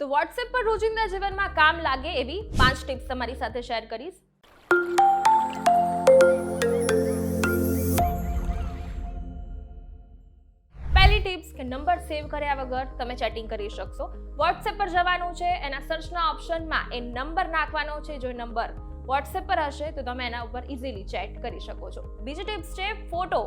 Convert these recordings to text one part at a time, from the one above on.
તો વોટ્સએપ પર રોજિંદા જીવનમાં કામ લાગે એવી 5 ટિપ્સ તમારી સાથે શેર કરીશ. પહેલી ટિપ્સ કે નંબર સેવ કર્યા વગર તમે ચેટિંગ કરી શકશો. વોટ્સએપ પર જવાનું છે, એના સર્ચના ઓપ્શનમાં એ નંબર નાખવાનો છે. જો નંબર વોટ્સએપ પર હશે તો તમે એના ઉપર ઇઝીલી ચેટ કરી શકો છો. બીજી ટિપ્સ છે ફોટો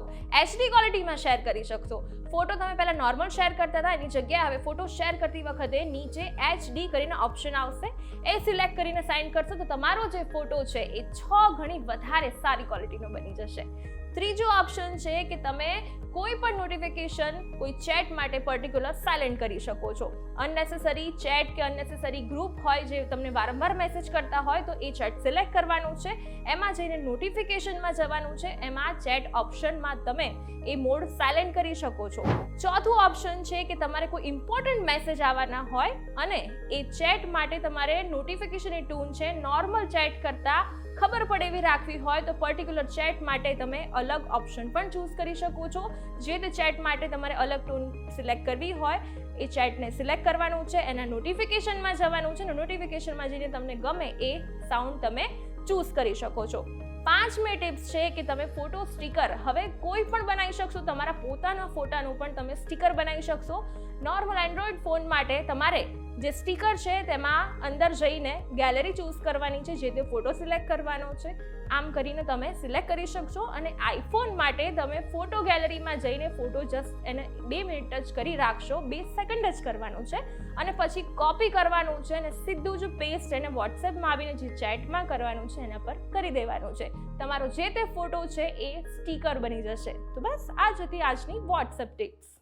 HD ક્વોલિટીમાં શેર કરી શકશો. ફોટો તમે પહેલા નોર્મલ શેર કરતા હતા, એની જગ્યાએ હવે ફોટો શેર કરતી વખતે નીચે HD કરીને ઓપ્શન આવશે. એ સિલેક્ટ કરીને સાઇન કરશો તો તમારો જે ફોટો છે એ 6 ગણી વધારે સારી ક્વોલિટીનો બની જશે. ત્રીજો ઓપ્શન છે કે તમે કોઈ પણ નોટિફિકેશન કોઈ ચેટ માટે પર્ટિક્યુલર સાયલેન્ટ કરી શકો છો. અનનેસેસરી ચેટ કે અનનેસેસરી ગ્રુપ હોય જે તમને વારંવાર મેસેજ કરતા હોય તો એ ચેટ સિલેક્ટ કરવાનું છે. એમાં જઈને નોટિફિકેશનમાં જવાનું છે. એમાં ચેટ ઓપ્શનમાં તમે એ મોડ સાયલેન્ટ કરી શકો છો. ચોથું ઓપ્શન છે કે તમારે કોઈ ઇમ્પોર્ટન્ટ મેસેજ આવવાના હોય અને એ ચેટ માટે તમારે નોટિફિકેશનની ટૂન છે નોર્મલ ચેટ કરતા ખબર પડે એવી રાખવી હોય તો પર્ટિક્યુલર ચેટ માટે તમે અલગ ઓપ્શન પણ ચૂઝ કરી શકો છો. જે તે ચેટ માટે તમારે અલગ ટૂન સિલેક્ટ કરવી હોય એ ચેટને સિલેક્ટ કરવાનું છે. એના નોટિફિકેશનમાં જવાનું છે. નોટિફિકેશનમાં જઈને તમને ગમે એ સાઉન્ડ તમે ચૂઝ કરી શકો છો. 5મી ટિપ્સ છે કે તમે ફોટો સ્ટીકર હવે કોઈ પણ બનાવી શકશો. તમારા પોતાના ફોટાનું પણ તમે સ્ટીકર બનાવી શકશો. નોર્મલ એન્ડ્રોઈડ ફોન માટે તમારે જે સ્ટીકર છે તેમાં અંદર જઈને ગેલેરી ચૂઝ કરવાની છે, જે તે ફોટો સિલેક્ટ કરવાનો છે. આમ કરીને તમે સિલેક્ટ કરી શકશો. અને આઈફોન માટે તમે ફોટો ગેલેરીમાં જઈને ફોટો જસ્ટ એને 2 મિનિટ જ કરી રાખશો. 2 સેકન્ડ જ કરવાનું છે અને પછી કોપી કરવાનું છે અને સીધું જ પેસ્ટ એને વોટ્સએપમાં આવીને જે ચેટમાં કરવાનું છે એના પર કરી દેવાનું છે. તમારો જે તે ફોટો છે એ સ્ટીકર બની જશે. તો બસ આ જ હતી આજની વોટ્સએપ ટિપ્સ.